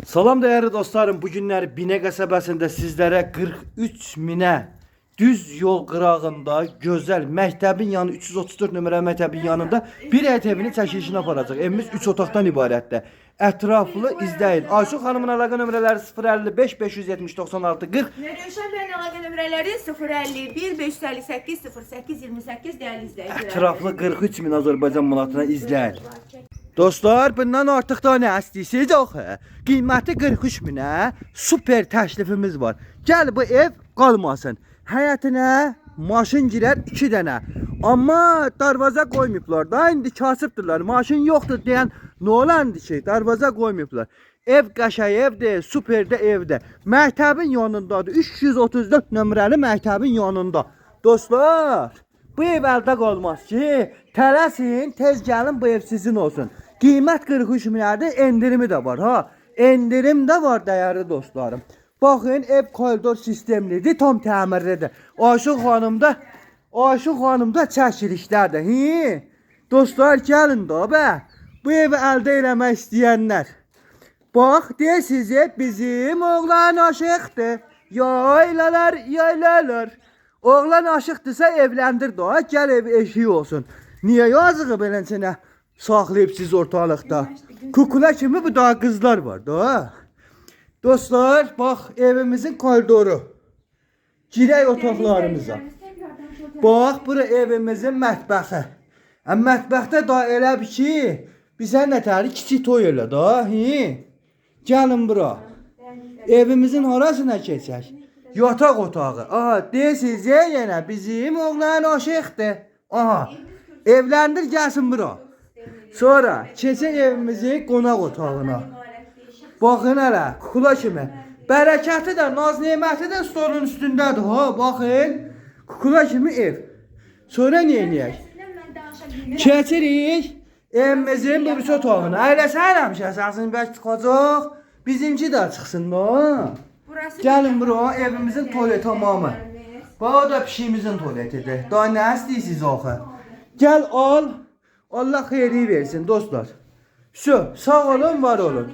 Salam değerli dostlarım, bugünler Binə qəsəbəsində sizlərə 43 minə düz yol qırağında gözəl məktəbin yanı 334 nömrə məktəbin yanında bir ev evinin çəkilişini aparacaq. Evimiz 3 otaqdan ibarətdir. Ətraflı izləyin. Ayşu xanımın əlaqə nömrələri 055 570 96 40. Rövşən bəyin əlaqə nömrələri 051 558 08 28 değerli izləyicilər. Ətraflı 43 min Azərbaycan manatına izləyin. Dostlar, bundan artıq da nə istəyirsiniz axı? Qiyməti 43 minə super təklifimiz var. Gəl bu ev qalmasın. Həyətinə maşın girər 2 dənə. Amma darvaza qoymayıblar da, indi kasıbdırlar. Maşın yoxdur deyən nə olandı ki, darvaza qoymayıblar. Ev qəşəng evdir, super də evdir. Məktəbin yanındadır. 334 nömrəli məktəbin yanında. Dostlar, bu ev əldə qalmaz ki, tələsin, tez gəlin, bu ev sizin olsun. Qiymət 43 minədir, endirimi də var ha. Endirim də var dəyərli dostlarım. Baxın, ev koridor sistemlidir, tam təmirlidir. Ayşu xanımda çəkilişlərdir. Dostlar, gəlin də bə. Bu evi əldə eləmək istəyənlər. Bax, deyirsiniz, bizim oğlan aşıqdır. Yaylalar. Oğlan aşıqdırsa evləndir də, gəl ev eşiği olsun. Niyə yazığı belənçənə saxlayıb siz ortalıqda? Kukula kimi bu daha qızlar var da. Dostlar, bax, evimizin koridoru. Girək otaqlarımıza. Bax, bura evimizin mətbəxi. Mətbəxdə da elə bir ki, bizə nətəri kiçik toy elə da. Gəlin bura. Evimizin arasına keçək. Yataq otağı. Aha, deyirsiniz yenə bizim oğlan aşıqdır. Aha, evləndir gəlsin bura. Sonra keçək evimizin qonaq otağına. Baxın hələ, kukula kimi. Bərəkəti də, naz neməti də stolun üstündədir ha. Baxın, kukula kimi ev. Sonra nə eləyək? Keçirik evimizin birisi otağına. Əyləsən həmişə əsasını bəlkə çıxacaq. Bizimki də çıxsın da. Gəlin bura, evimizin tuvalet tamamı. Bax, o da pişiyimizin tuvaletidir. Daha nə istəyirsiniz axı? Gəl al, Allah xeyri versin dostlar. Sağ olun, var olun.